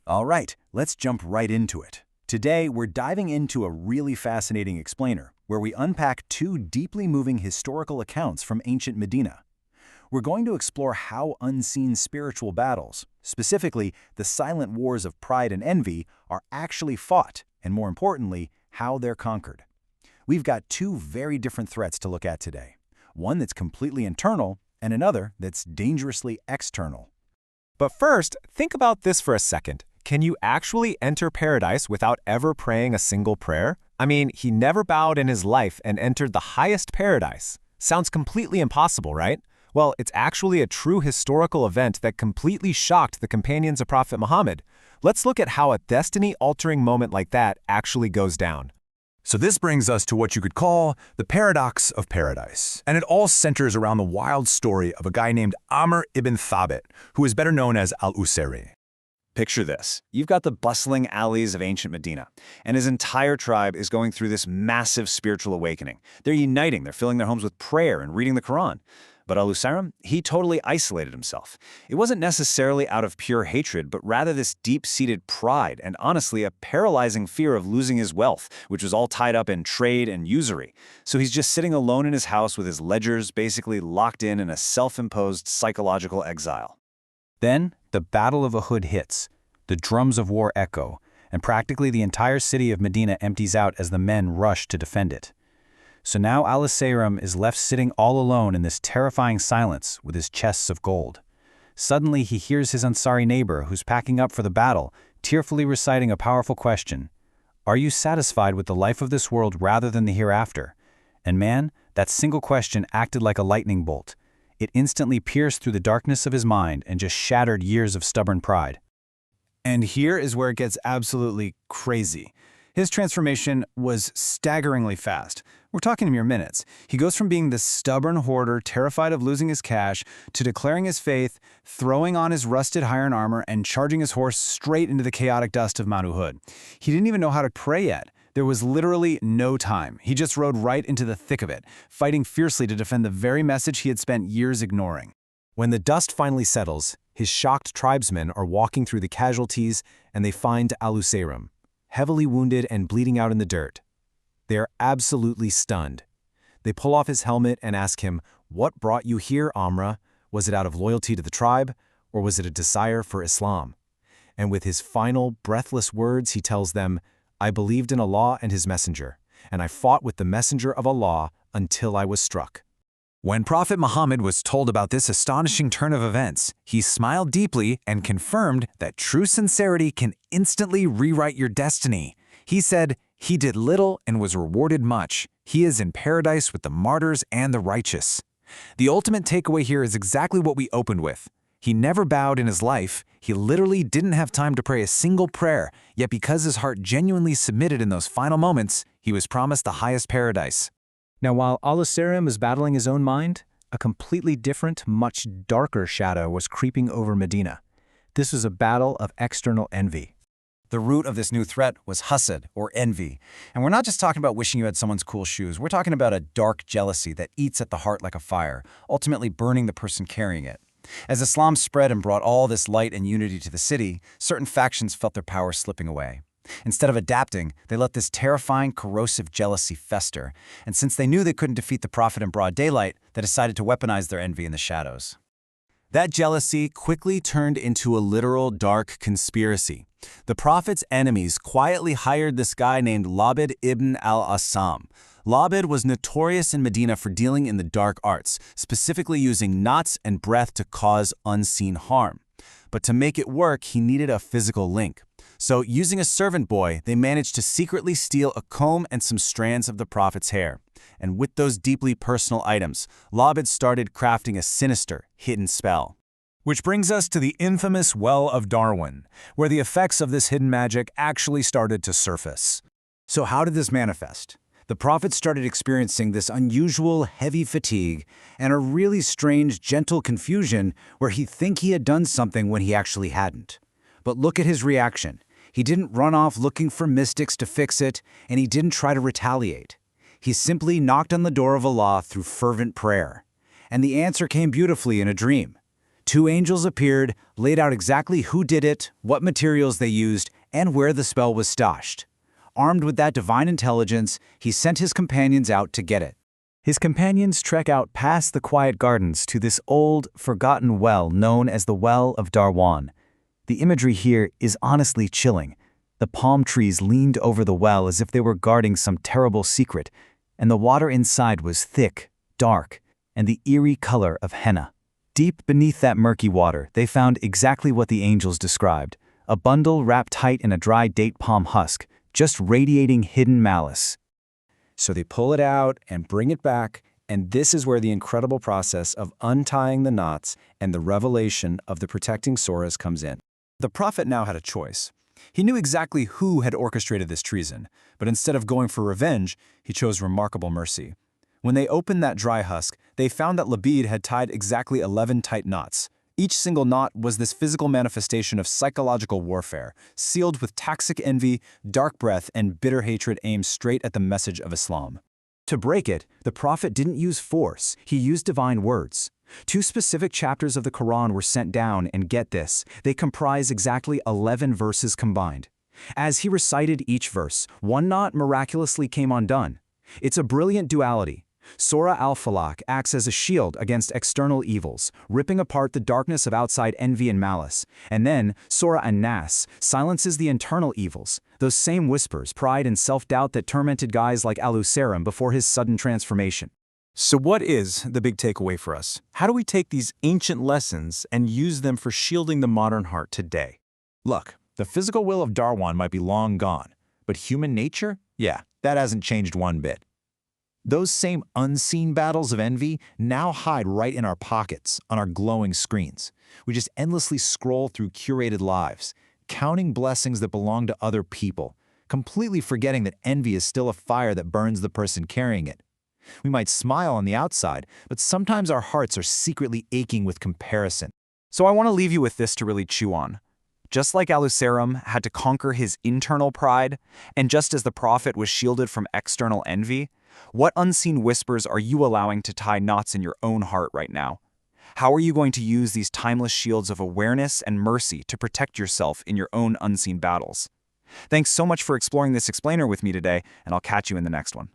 All right, let's jump right into it. Today, we're diving into a really fascinating explainer, where we unpack two deeply moving historical accounts from ancient Medina. We're going to explore how unseen spiritual battles, specifically the silent wars of pride and envy, are actually fought, and more importantly, how they're conquered. We've got two very different threats to look at today. One that's completely internal, and another that's dangerously external. But first, think about this for a second. Can you actually enter paradise without ever praying a single prayer? I mean, he never bowed in his life and entered the highest paradise. Sounds completely impossible, right? Well, it's actually a true historical event that completely shocked the companions of Prophet Muhammad. Let's look at how a destiny-altering moment like that actually goes down. So this brings us to what you could call the paradox of paradise. And it all centers around the wild story of a guy named Amr ibn Thabit, who is better known as Al-Usayri. Picture this. You've got the bustling alleys of ancient Medina, and his entire tribe is going through this massive spiritual awakening. They're uniting, they're filling their homes with prayer and reading the Quran. But Al-Usayri, he totally isolated himself. It wasn't necessarily out of pure hatred, but rather this deep-seated pride and honestly a paralyzing fear of losing his wealth, which was all tied up in trade and usury. So he's just sitting alone in his house with his ledgers basically locked in a self-imposed psychological exile. Then, the Battle of Uhud hits. The drums of war echo, and practically the entire city of Medina empties out as the men rush to defend it. So now Al-Usayri is left sitting all alone in this terrifying silence with his chests of gold. Suddenly he hears his Ansari neighbor, who's packing up for the battle, tearfully reciting a powerful question. Are you satisfied with the life of this world rather than the hereafter? And man, that single question acted like a lightning bolt. It instantly pierced through the darkness of his mind and just shattered years of stubborn pride. And here is where it gets absolutely crazy. His transformation was staggeringly fast. We're talking mere minutes. He goes from being this stubborn hoarder, terrified of losing his cash, to declaring his faith, throwing on his rusted iron armor, and charging his horse straight into the chaotic dust of Mount Uhud. He didn't even know how to pray yet. There was literally no time. He just rode right into the thick of it, fighting fiercely to defend the very message he had spent years ignoring. When the dust finally settles, his shocked tribesmen are walking through the casualties and they find Al-Usayri, heavily wounded and bleeding out in the dirt. They are absolutely stunned. They pull off his helmet and ask him, "What brought you here, Amra? Was it out of loyalty to the tribe, or was it a desire for Islam?" And with his final, breathless words, he tells them, "I believed in Allah and His Messenger, and I fought with the Messenger of Allah until I was struck." When Prophet Muhammad was told about this astonishing turn of events, he smiled deeply and confirmed that true sincerity can instantly rewrite your destiny. He said, "He did little and was rewarded much. He is in paradise with the martyrs and the righteous." The ultimate takeaway here is exactly what we opened with. He never bowed in his life. He literally didn't have time to pray a single prayer, yet because his heart genuinely submitted in those final moments, he was promised the highest paradise. Now, while Al-Usayri was battling his own mind, a completely different, much darker shadow was creeping over Medina. This was a battle of external envy. The root of this new threat was hasad, or envy. And we're not just talking about wishing you had someone's cool shoes. We're talking about a dark jealousy that eats at the heart like a fire, ultimately burning the person carrying it. As Islam spread and brought all this light and unity to the city, certain factions felt their power slipping away. Instead of adapting, they let this terrifying, corrosive jealousy fester. And since they knew they couldn't defeat the Prophet in broad daylight, they decided to weaponize their envy in the shadows. That jealousy quickly turned into a literal dark conspiracy. The Prophet's enemies quietly hired this guy named Labid ibn al-Assam. Labid was notorious in Medina for dealing in the dark arts, specifically using knots and breath to cause unseen harm. But to make it work, he needed a physical link. So, using a servant boy, they managed to secretly steal a comb and some strands of the Prophet's hair. And with those deeply personal items, Labid started crafting a sinister, hidden spell. Which brings us to the infamous Well of Darwin, where the effects of this hidden magic actually started to surface. So how did this manifest? The Prophet started experiencing this unusual, heavy fatigue and a really strange, gentle confusion where he'd think he had done something when he actually hadn't. But look at his reaction. He didn't run off looking for mystics to fix it, and he didn't try to retaliate. He simply knocked on the door of Allah through fervent prayer. And the answer came beautifully in a dream. 2 angels appeared, laid out exactly who did it, what materials they used, and where the spell was stashed. Armed with that divine intelligence, he sent his companions out to get it. His companions trek out past the quiet gardens to this old, forgotten well known as the Well of Darwan. The imagery here is honestly chilling. The palm trees leaned over the well as if they were guarding some terrible secret, and the water inside was thick, dark, and the eerie color of henna. Deep beneath that murky water, they found exactly what the angels described, a bundle wrapped tight in a dry date palm husk, just radiating hidden malice. So they pull it out and bring it back, and this is where the incredible process of untying the knots and the revelation of the protecting Soras comes in. The prophet now had a choice. He knew exactly who had orchestrated this treason, but instead of going for revenge, he chose remarkable mercy. When they opened that dry husk, they found that Labid had tied exactly 11 tight knots. Each single knot was this physical manifestation of psychological warfare, sealed with toxic envy, dark breath, and bitter hatred aimed straight at the message of Islam. To break it, the prophet didn't use force, he used divine words. 2 specific chapters of the Quran were sent down, and get this, they comprise exactly 11 verses combined. As he recited each verse, one knot miraculously came undone. It's a brilliant duality. Surah Al-Falaq acts as a shield against external evils, ripping apart the darkness of outside envy and malice. And then, Surah An-Nas silences the internal evils, those same whispers, pride and self-doubt that tormented guys like Al-Saram before his sudden transformation. So what is the big takeaway for us? How do we take these ancient lessons and use them for shielding the modern heart today? Look, the physical will of Darwan might be long gone, but human nature? Yeah, that hasn't changed one bit. Those same unseen battles of envy now hide right in our pockets, on our glowing screens. We just endlessly scroll through curated lives, counting blessings that belong to other people, completely forgetting that envy is still a fire that burns the person carrying it. We might smile on the outside, but sometimes our hearts are secretly aching with comparison. So I want to leave you with this to really chew on. Just like Al-Saram had to conquer his internal pride, and just as the prophet was shielded from external envy, what unseen whispers are you allowing to tie knots in your own heart right now? How are you going to use these timeless shields of awareness and mercy to protect yourself in your own unseen battles? Thanks so much for exploring this explainer with me today, and I'll catch you in the next one.